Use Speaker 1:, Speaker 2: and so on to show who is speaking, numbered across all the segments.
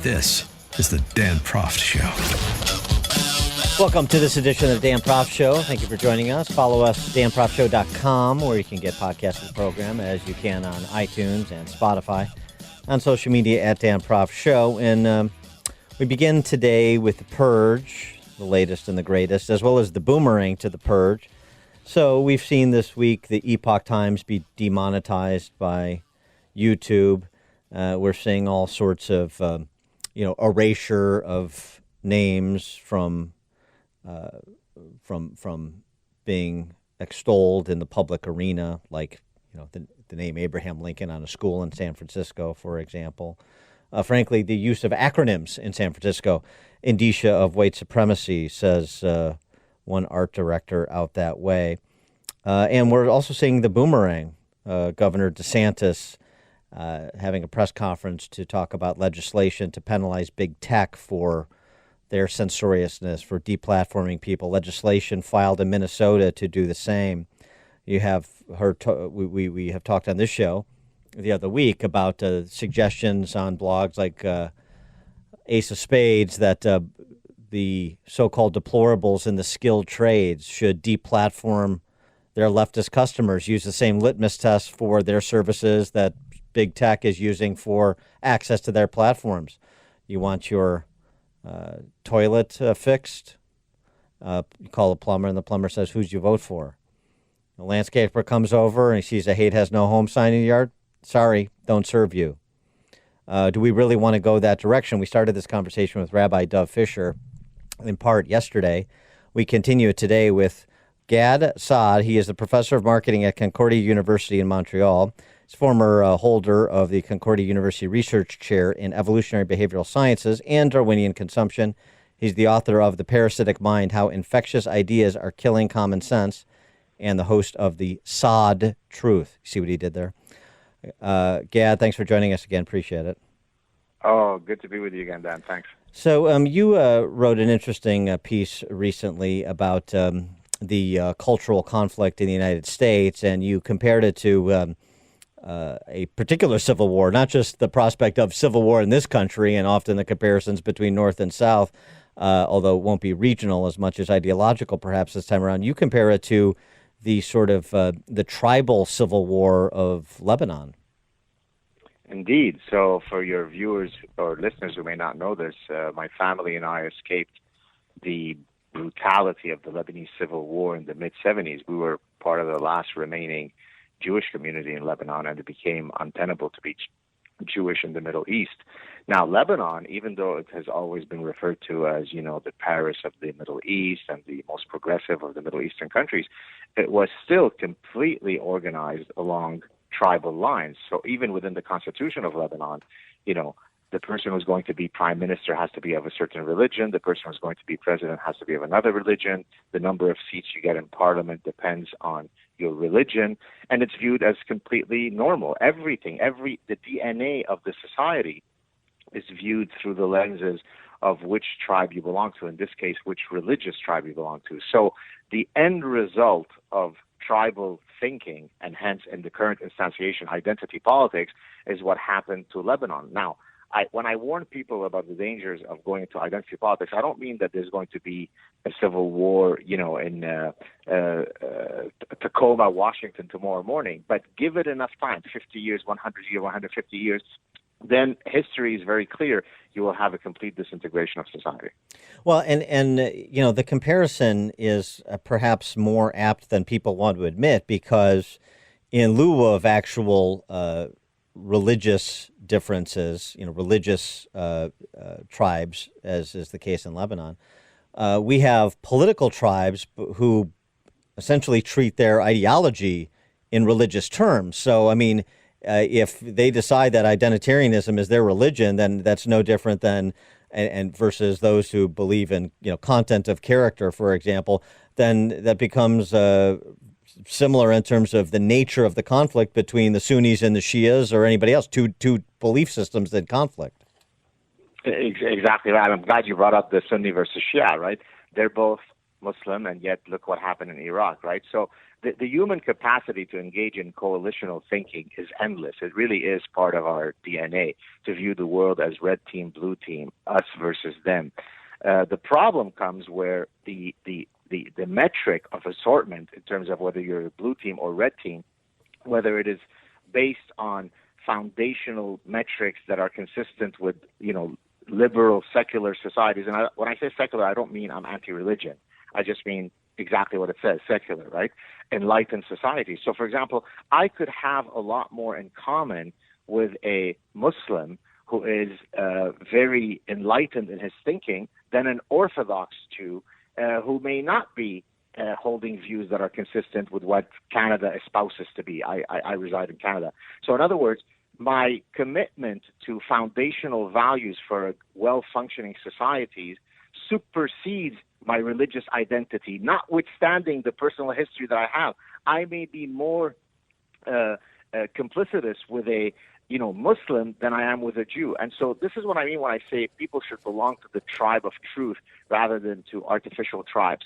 Speaker 1: This is the Dan Proft Show.
Speaker 2: Welcome to this edition of the Dan Proft Show. Thank you for joining us. Follow us at danproftshow.com, where you can get podcasts of the program, as you can on iTunes and Spotify, on social media at Dan Proft Show. And we begin today with the purge, the latest and the greatest, as well as the boomerang to the purge. So we've seen this week the Epoch Times be demonetized by YouTube. We're seeing all sorts of, erasure of names from being extolled in the public arena, like the name Abraham Lincoln on a school in San Francisco, for example. Frankly, the use of acronyms in San Francisco, indicia of white supremacy, says one art director out that way. And we're also seeing the boomerang. Governor DeSantis having a press conference to talk about legislation to penalize big tech for their censoriousness, for deplatforming people. Legislation filed in Minnesota to do the same. You have heard, we have talked on this show the other week about suggestions on blogs like Ace of Spades that the so-called deplorables in the skilled trades should deplatform their leftist customers, use the same litmus test for their services that big tech is using for access to their platforms. You want your toilet fixed? You call a plumber, and the plumber says, "Who'd you vote for?" The landscaper comes over and he sees a "hate has no home" sign in the yard. Sorry, don't serve you. Do we really want to go that direction? We started this conversation with Rabbi Dov Fisher in part yesterday. We continue it today with Gad Saad. He is the professor of marketing at Concordia University in Montreal. He's former holder of the Concordia University Research Chair in Evolutionary Behavioral Sciences and Darwinian Consumption. He's the author of The Parasitic Mind, How Infectious Ideas Are Killing Common Sense, and the host of the Saad Truth. See what he did there? Gad, thanks for joining us again. Appreciate it.
Speaker 3: Oh, good to be with you again, Dan. Thanks.
Speaker 2: So you wrote an interesting piece recently about the cultural conflict in the United States, and you compared it to a particular civil war, not just the prospect of civil war in this country, and often the comparisons between North and South, although it won't be regional as much as ideological perhaps this time around. You compare it to the sort of the tribal civil war of Lebanon.
Speaker 3: Indeed. So for your viewers or listeners who may not know this, my family and I escaped the brutality of the Lebanese civil war in the mid-'70s. We were part of the last remaining Jewish community in Lebanon, and it became untenable to be Jewish in the Middle East. Now, Lebanon, even though it has always been referred to as, the Paris of the Middle East and the most progressive of the Middle Eastern countries, it was still completely organized along tribal lines. So even within the constitution of Lebanon, the person who's going to be prime minister has to be of a certain religion. The person who's going to be president has to be of another religion. The number of seats you get in parliament depends on your religion, and it's viewed as completely normal. The DNA of the society is viewed through the lenses of which tribe you belong to, in this case, which religious tribe you belong to. So the end result of tribal thinking, and hence in the current instantiation, identity politics, is what happened to Lebanon. Now, when I warn people about the dangers of going into identity politics, I don't mean that there's going to be a civil war, in Tacoma, Washington tomorrow morning. But give it enough time, 50 years, 100 years, 150 years, then history is very clear. You will have a complete disintegration of society.
Speaker 2: Well, and the comparison is perhaps more apt than people want to admit, because in lieu of actual religious differences, religious tribes, as is the case in Lebanon, we have political tribes who essentially treat their ideology in religious terms. So, I mean, if they decide that identitarianism is their religion, then that's no different than, and versus those who believe in, content of character, for example, then that becomes similar in terms of the nature of the conflict between the Sunnis and the Shias or anybody else, two belief systems in conflict.
Speaker 3: Exactly right. I'm glad you brought up the Sunni versus Shia, right? They're both Muslim, and yet look what happened in Iraq, right? So the human capacity to engage in coalitional thinking is endless. It really is part of our DNA to view the world as red team, blue team, us versus them. The problem comes where the metric of assortment in terms of whether you're a blue team or red team, whether it is based on foundational metrics that are consistent with, liberal secular societies. And when I say secular, I don't mean I'm anti-religion. I just mean exactly what it says, secular, right? Enlightened society. So, for example, I could have a lot more in common with a Muslim who is very enlightened in his thinking than an Orthodox Jew who may not be holding views that are consistent with what Canada espouses to be. I reside in Canada. So, in other words, my commitment to foundational values for well-functioning societies supersedes my religious identity, notwithstanding the personal history that I have. I may be more complicitous with a Muslim than I am with a Jew. And so this is what I mean when I say people should belong to the tribe of truth rather than to artificial tribes.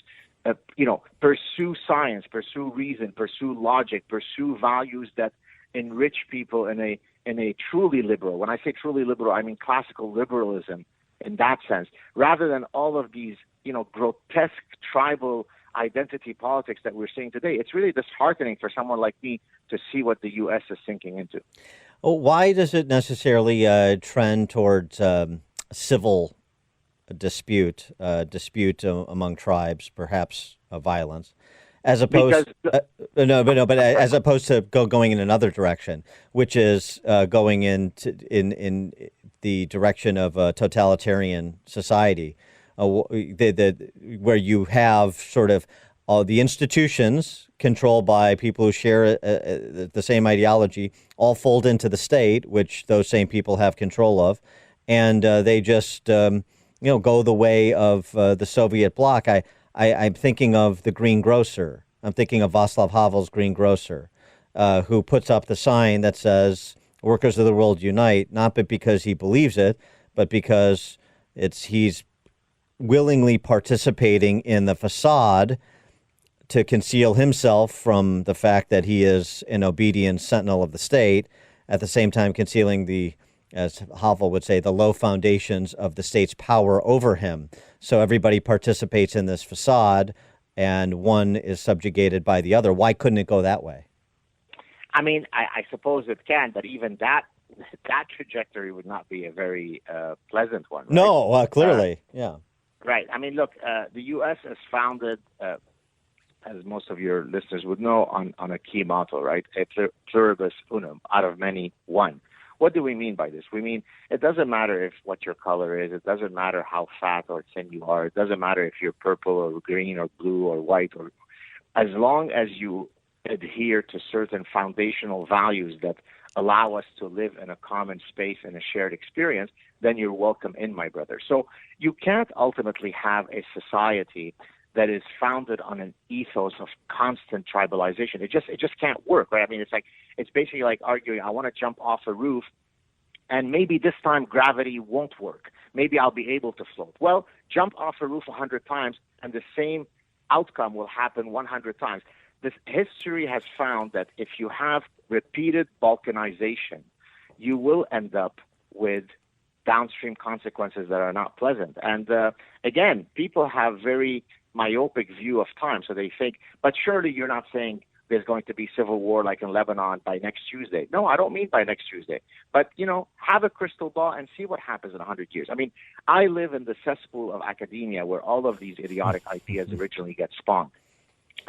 Speaker 3: Pursue science, pursue reason, pursue logic, pursue values that enrich people in a truly liberal. When I say truly liberal, I mean classical liberalism in that sense, rather than all of these, grotesque tribal identity politics that we're seeing today. It's really disheartening for someone like me to see what the U.S. is sinking into.
Speaker 2: Well, why does it necessarily trend towards civil dispute among tribes, perhaps violence, as opposed as opposed to going in another direction, which is going in the direction of a totalitarian society, where you have sort of the institutions controlled by people who share the same ideology all fold into the state, which those same people have control of, and they just go the way of the Soviet bloc. I'm thinking of the Green Grocer. I'm thinking of Václav Havel's Green Grocer, who puts up the sign that says "Workers of the World Unite," not because he believes it, but because he's willingly participating in the facade to conceal himself from the fact that he is an obedient sentinel of the state, at the same time concealing the, as Havel would say, the low foundations of the state's power over him. So everybody participates in this facade, and one is subjugated by the other. Why couldn't it go that way?
Speaker 3: I mean, I suppose it can, but even that trajectory would not be a very pleasant one. Right?
Speaker 2: No, clearly, yeah.
Speaker 3: Right. I mean, look, the U.S. is founded, as most of your listeners would know, on a key motto, right? A pluribus unum, out of many, one. What do we mean by this? We mean it doesn't matter what your color is. It doesn't matter how fat or thin you are. It doesn't matter if you're purple or green or blue or white. Or as long as you adhere to certain foundational values that allow us to live in a common space and a shared experience, then you're welcome in, my brother. So you can't ultimately have a society that is founded on an ethos of constant tribalization. It just can't work, right? I mean, it's basically like arguing, I want to jump off a roof, and maybe this time gravity won't work. Maybe I'll be able to float. Well, jump off a roof 100 times, and the same outcome will happen 100 times. This history has found that if you have repeated balkanization, you will end up with downstream consequences that are not pleasant. And again, people have very myopic view of time. So they think, but surely you're not saying there's going to be civil war like in Lebanon by next Tuesday. No, I don't mean by next Tuesday. But, have a crystal ball and see what happens in 100 years. I mean, I live in the cesspool of academia where all of these idiotic ideas originally get spawned.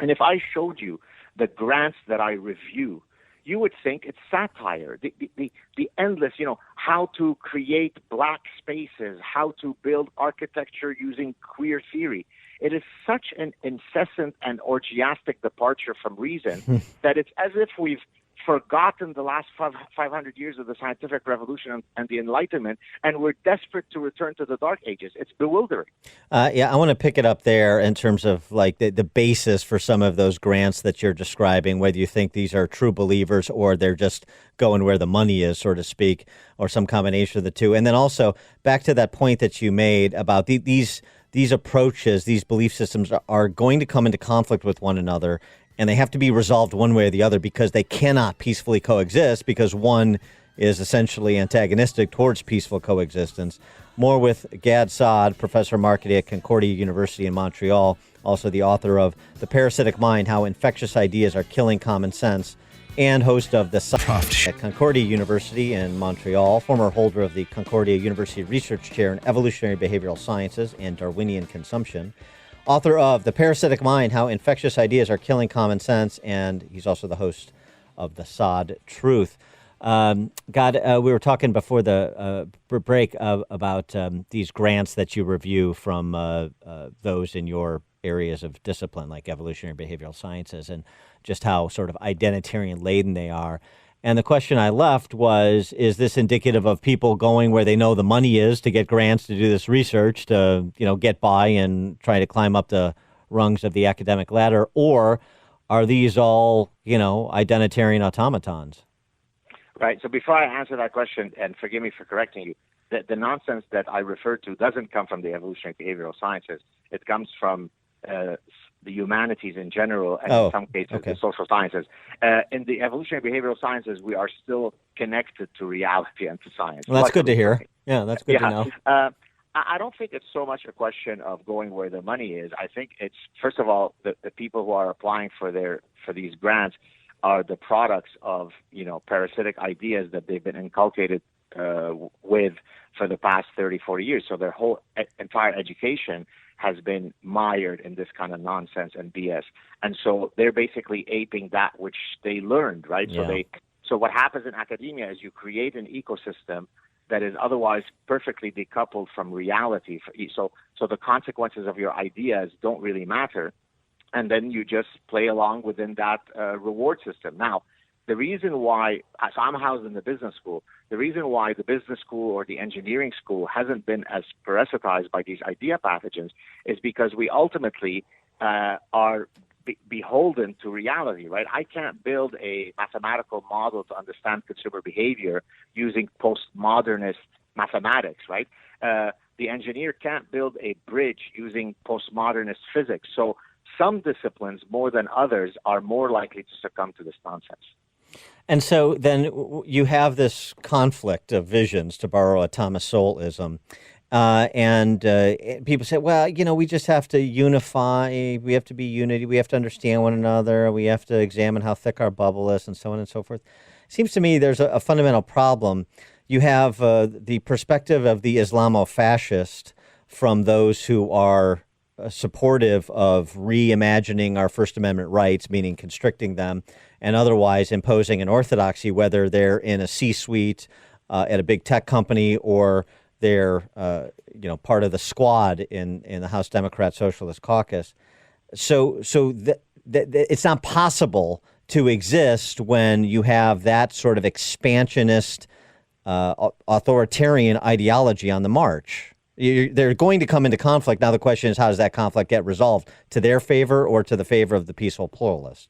Speaker 3: And if I showed you the grants that I review, you would think it's satire. The endless, how to create black spaces, how to build architecture using queer theory. It is such an incessant and orgiastic departure from reason that it's as if we've forgotten the last 500 years of the scientific revolution and the Enlightenment, and we're desperate to return to the Dark Ages. It's bewildering.
Speaker 2: Yeah, I want to pick it up there in terms of like the basis for some of those grants that you're describing, whether you think these are true believers or they're just going where the money is, so to speak, or some combination of the two. And then also back to that point that you made about these these approaches, these belief systems are going to come into conflict with one another, and they have to be resolved one way or the other because they cannot peacefully coexist because one is essentially antagonistic towards peaceful coexistence. More with Gad Saad, professor of marketing at Concordia University in Montreal, also the author of The Parasitic Mind, How Infectious Ideas Are Killing Common Sense, and host of the
Speaker 1: Proft
Speaker 2: at Concordia University in Montreal, former holder of the Concordia University Research Chair in Evolutionary Behavioral Sciences and Darwinian Consumption, author of The Parasitic Mind, How Infectious Ideas Are Killing Common Sense, and he's also the host of The Saad Truth. God, we were talking before the break about these grants that you review from those in your areas of discipline, like evolutionary behavioral sciences, and just how sort of identitarian laden they are. And the question I left was, is this indicative of people going where they know the money is to get grants to do this research, to, get by and try to climb up the rungs of the academic ladder? Or are these all, identitarian automatons?
Speaker 3: Right. So before I answer that question, and forgive me for correcting you, the nonsense that I referred to doesn't come from the evolutionary behavioral sciences. It comes from the humanities in general, and in some cases the social sciences. In the evolutionary behavioral sciences, we are still connected to reality and to science.
Speaker 2: Well, that's good to hear. Yeah, that's good to know.
Speaker 3: I don't think it's so much a question of going where the money is. I think it's, first of all, the people who are applying for these grants are the products of, parasitic ideas that they've been inculcated with for the past 30, 40 years. So their whole entire education has been mired in this kind of nonsense and BS. And so they're basically aping that which they learned, right? Yeah. So what happens in academia is you create an ecosystem that is otherwise perfectly decoupled from reality. So the consequences of your ideas don't really matter. And then you just play along within that reward system. Now, the reason why, so I'm housed in the business school, the reason why the business school or the engineering school hasn't been as parasitized by these idea pathogens is because we ultimately are beholden to reality, right? I can't build a mathematical model to understand consumer behavior using postmodernist mathematics, right? The engineer can't build a bridge using postmodernist physics. So some disciplines, more than others, are more likely to succumb to this nonsense.
Speaker 2: And so then you have this conflict of visions, to borrow a Thomas Sowellism. And people say, well, we just have to unify. We have to be unity. We have to understand one another. We have to examine how thick our bubble is, and so on and so forth. It seems to me there's a fundamental problem. You have the perspective of the Islamo-fascist from those who are supportive of reimagining our First Amendment rights, meaning constricting them, and otherwise imposing an orthodoxy, whether they're in a C-suite at a big tech company or they're part of the squad in the House Democrat Socialist Caucus. So it's not possible to exist when you have that sort of expansionist authoritarian ideology on the march. They're going to come into conflict. Now the question is, how does that conflict get resolved? To their favor or to the favor of the peaceful pluralist?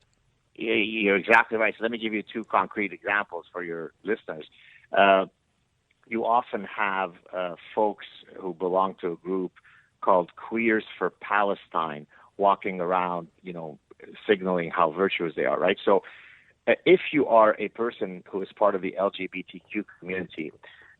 Speaker 3: You're exactly right. So let me give you two concrete examples for your listeners. You often have folks who belong to a group called Queers for Palestine walking around, signaling how virtuous they are, right? So if you are a person who is part of the LGBTQ community,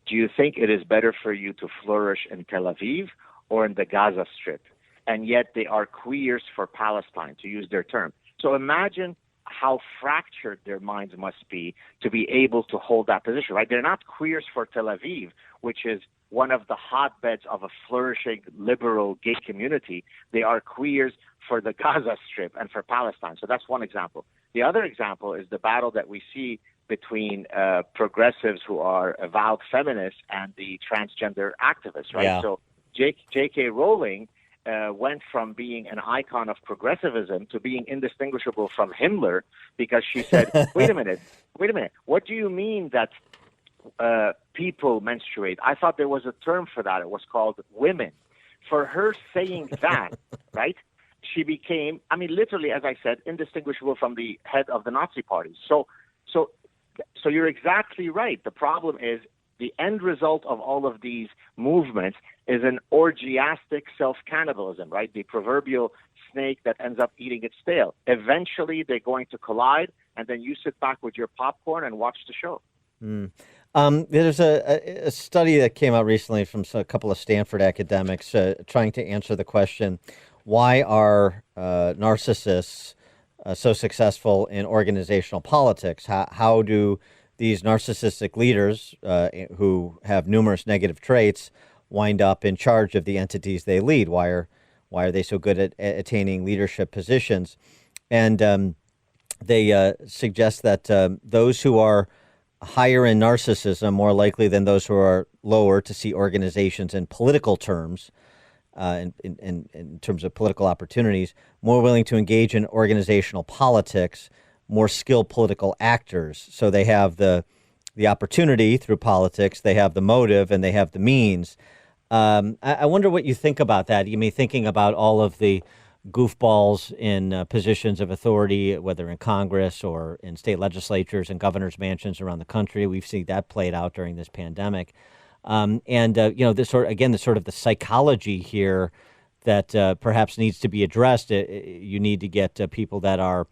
Speaker 3: do you think it is better for you to flourish in Tel Aviv or in the Gaza Strip? And yet they are queers for Palestine, to use their term. So imagine how fractured their minds must be to be able to hold that position, right? They're not queers for Tel Aviv, which is one of the hotbeds of a flourishing liberal gay community. They are queers for the Gaza Strip and for Palestine. So that's one example. The other example is the battle that we see between progressives who are avowed feminists and the transgender activists, right? Yeah. So J.K. Rowling went from being an icon of progressivism to being indistinguishable from Himmler because she said, wait a minute, what do you mean that people menstruate? I thought there was a term for that. It was called women. For her saying that, right, she became, literally, as I said, indistinguishable from the head of the Nazi party. So you're exactly right. The problem is the end result of all of these movements is an orgiastic self-cannibalism, right? The proverbial snake that ends up eating its tail. Eventually, they're going to collide, and then you sit back with your popcorn and watch the show.
Speaker 2: There's a study that came out recently from a couple of Stanford academics trying to answer the question, why are narcissists so successful in organizational politics? How do these narcissistic leaders who have numerous negative traits wind up in charge of the entities they lead? Why are they so good at attaining leadership positions? And they suggest that those who are higher in narcissism more likely than those who are lower to see organizations in political terms, in terms of political opportunities, more willing to engage in organizational politics, more skilled political actors. So they have the opportunity through politics, they have the motive, and they have the means. I wonder what you think about that. You mean, thinking about all of the goofballs in positions of authority, whether in Congress or in state legislatures and governors' mansions around the country. We've seen that played out during this pandemic. This sort of the psychology here that perhaps needs to be addressed. You need to get people that are,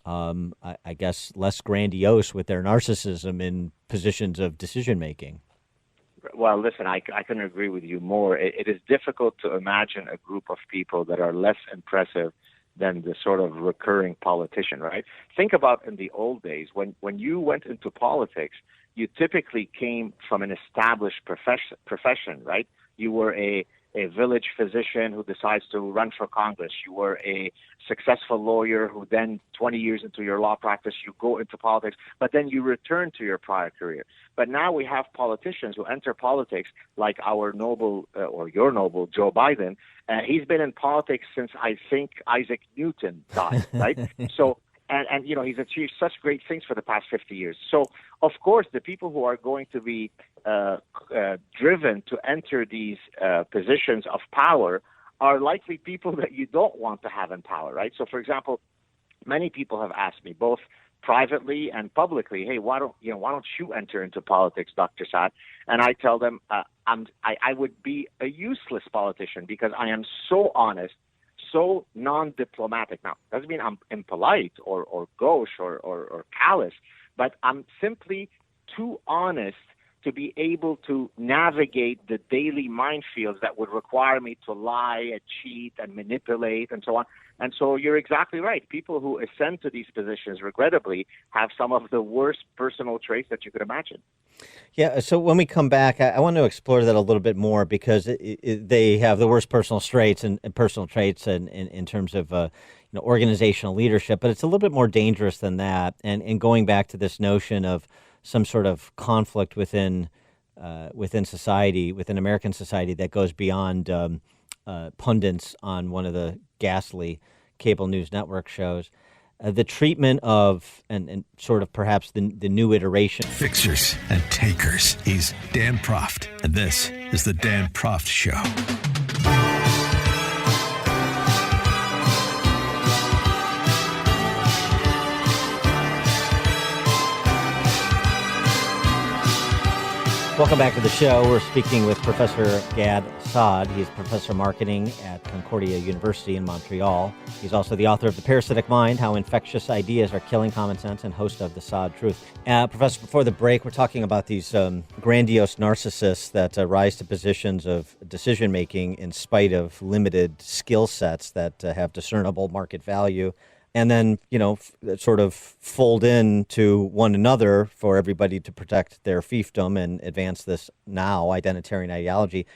Speaker 2: I guess, less grandiose with their narcissism in positions of decision making.
Speaker 3: Well, listen, I couldn't agree with you more. It is difficult to imagine a group of people that are less impressive than the sort of recurring politician, right? Think about in the old days, when you went into politics, you typically came from an established profession, right? You were a village physician who decides to run for Congress. You were a successful lawyer who then, 20 years into your law practice, you go into politics, but then you return to your prior career. But now we have politicians who enter politics like our noble, or your noble, Joe Biden. He's been in politics since, I think, Isaac Newton died, right? So, and he's achieved such great things for the past 50 years. So, of course, the people who are going to be driven to enter these positions of power are likely people that you don't want to have in power, right? So, for example, many people have asked me, both privately and publicly, hey, why don't you enter into politics, Dr. Saad? And I tell them I would be a useless politician because I am so honest, so non-diplomatic. Now, doesn't mean I'm impolite or gauche or callous, but I'm simply too honest to be able to navigate the daily minefields that would require me to lie and cheat and manipulate and so on. And so you're exactly right. People who ascend to these positions, regrettably, have some of the worst personal traits that you could imagine.
Speaker 2: Yeah, so when we come back, I want to explore that a little bit more because they have the worst personal traits and personal traits in terms of organizational leadership, but it's a little bit more dangerous than that. And going back to this notion of some sort of conflict within society, within American society, that goes beyond pundits on one of the ghastly cable news network shows. The treatment of, and sort of perhaps the new iteration.
Speaker 1: Fixers and takers. He's Dan Proft, and this is the Dan Proft Show.
Speaker 2: Welcome back to the show. We're speaking with Professor Gad Saad. He's professor of marketing at Concordia University in Montreal. He's also the author of The Parasitic Mind, How Infectious Ideas Are Killing Common Sense, and host of The Saad Truth. Professor, before the break, we're talking about these grandiose narcissists that rise to positions of decision-making in spite of limited skill sets that have discernible market value. And then, sort of fold in to one another for everybody to protect their fiefdom and advance this now identitarian ideology.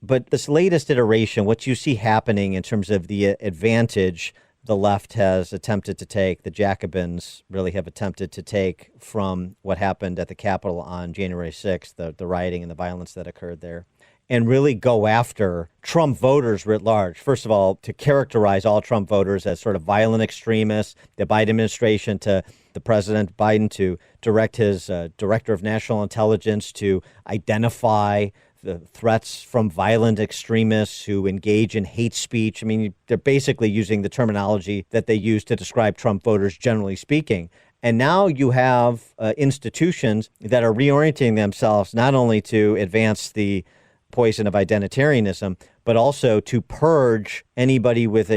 Speaker 2: But this latest iteration, what you see happening in terms of the advantage the left has attempted to take, the Jacobins really have attempted to take from what happened at the Capitol on January 6th, the rioting and the violence that occurred there, and really go after Trump voters writ large. First of all, to characterize all Trump voters as sort of violent extremists, the Biden administration, to the President Biden to direct his Director of National Intelligence to identify the threats from violent extremists who engage in hate speech. I mean, they're basically using the terminology that they use to describe Trump voters, generally speaking. And now you have institutions that are reorienting themselves not only to advance the poison of identitarianism, but also to purge anybody with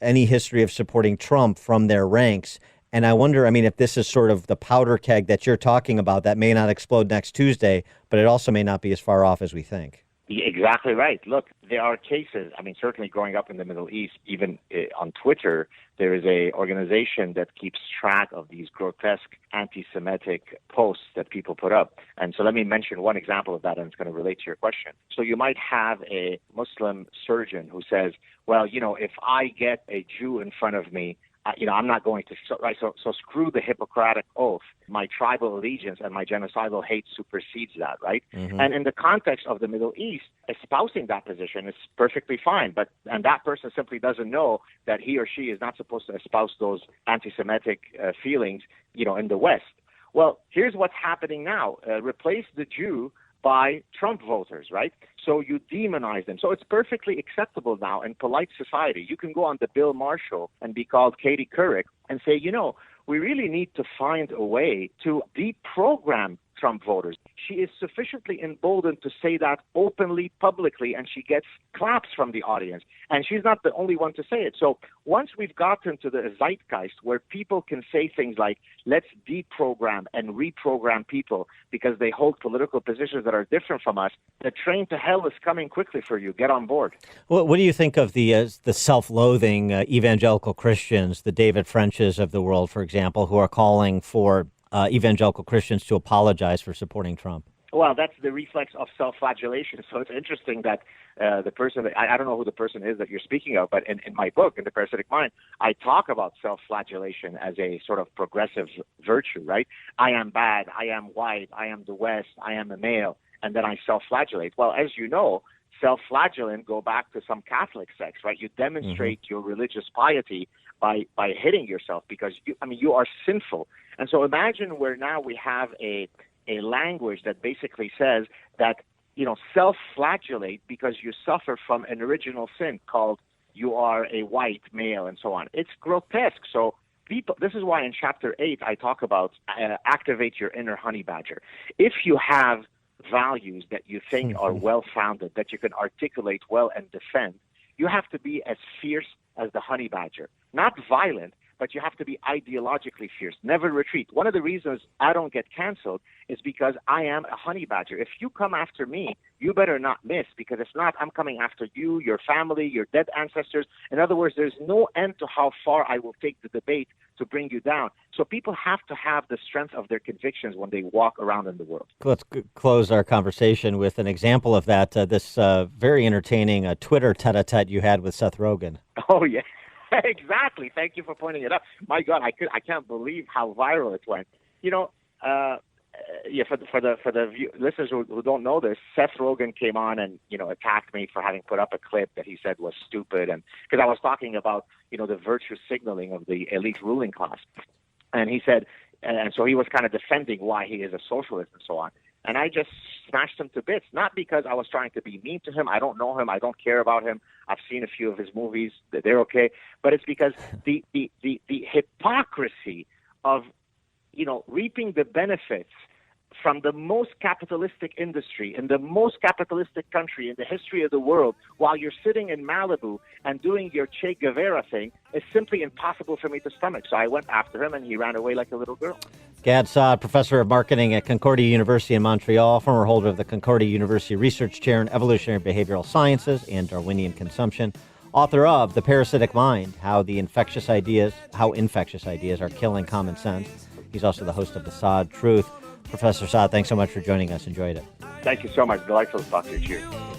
Speaker 2: any history of supporting Trump from their ranks. And I wonder, I mean, if this is sort of the powder keg that you're talking about that may not explode next Tuesday, but it also may not be as far off as we think.
Speaker 3: Exactly right. Look, there are cases. I mean, certainly growing up in the Middle East, even on Twitter, there is a organization that keeps track of these grotesque anti-Semitic posts that people put up. And so let me mention one example of that, and it's going to relate to your question. So you might have a Muslim surgeon who says, well, if I get a Jew in front of me, I'm not going to, so screw the Hippocratic Oath. My tribal allegiance and my genocidal hate supersedes that, right? Mm-hmm. And in the context of the Middle East, espousing that position is perfectly fine, and that person simply doesn't know that he or she is not supposed to espouse those anti-Semitic feelings, in the West. Well, here's what's happening now. Replace the Jew by Trump voters, right? So you demonize them. So it's perfectly acceptable now in polite society. You can go on the Bill Maher show and be called Katie Couric and say, we really need to find a way to deprogram Trump voters. She is sufficiently emboldened to say that openly, publicly, and she gets claps from the audience. And she's not the only one to say it. So once we've gotten to the zeitgeist where people can say things like, let's deprogram and reprogram people because they hold political positions that are different from us, the train to hell is coming quickly for you. Get on board.
Speaker 2: Well, what do you think of the self-loathing evangelical Christians, the David Frenches of the world, for example, who are calling for evangelical Christians to apologize for supporting Trump?
Speaker 3: Well, that's the reflex of self-flagellation. So it's interesting that the person, I don't know who the person is that you're speaking of, but in my book, in The Parasitic Mind, I talk about self-flagellation as a sort of progressive virtue, right? I am bad, I am white, I am the West, I am a male, and then I self-flagellate. Well, as you know, self-flagellant go back to some Catholic sects, right? You demonstrate your religious piety by hitting yourself because you are sinful. And so imagine where now we have a language that basically says that, self-flagellate because you suffer from an original sin called you are a white male and so on. It's grotesque. So this is why in chapter 8 I talk about activate your inner honey badger. If you have values that you think are well-founded, that you can articulate well and defend, you have to be as fierce as the honey badger. Not violent, but you have to be ideologically fierce. Never retreat. One of the reasons I don't get canceled is because I am a honey badger. If you come after me, you better not miss, because if not, I'm coming after you, your family, your dead ancestors. In other words, there's no end to how far I will take the debate to bring you down. So people have to have the strength of their convictions when they walk around in the world.
Speaker 2: Let's close our conversation with an example of that, this very entertaining Twitter tete-a-tete you had with Seth Rogen.
Speaker 3: Oh, yeah. Exactly. Thank you for pointing it out. My God, I can't believe how viral it went. For the listeners who don't know this, Seth Rogen came on and attacked me for having put up a clip that he said was stupid, and because I was talking about the virtue signaling of the elite ruling class, and he said, and so he was kind of defending why he is a socialist and so on. And I just smashed him to bits, not because I was trying to be mean to him. I don't know him. I don't care about him. I've seen a few of his movies. They're okay. But it's because the hypocrisy of, reaping the benefits from the most capitalistic industry in the most capitalistic country in the history of the world while you're sitting in Malibu and doing your Che Guevara thing is simply impossible for me to stomach. So I went after him and he ran away like a little girl.
Speaker 2: Gad Saad, professor of marketing at Concordia University in Montreal, former holder of the Concordia University Research Chair in Evolutionary Behavioral Sciences and Darwinian Consumption, author of The Parasitic Mind, How Infectious Ideas Are Killing Common Sense. He's also the host of The Saad Truth. Professor Saad, thanks so much for joining us. Enjoyed it.
Speaker 3: Thank you so much. Delightful to talk to you. Cheers.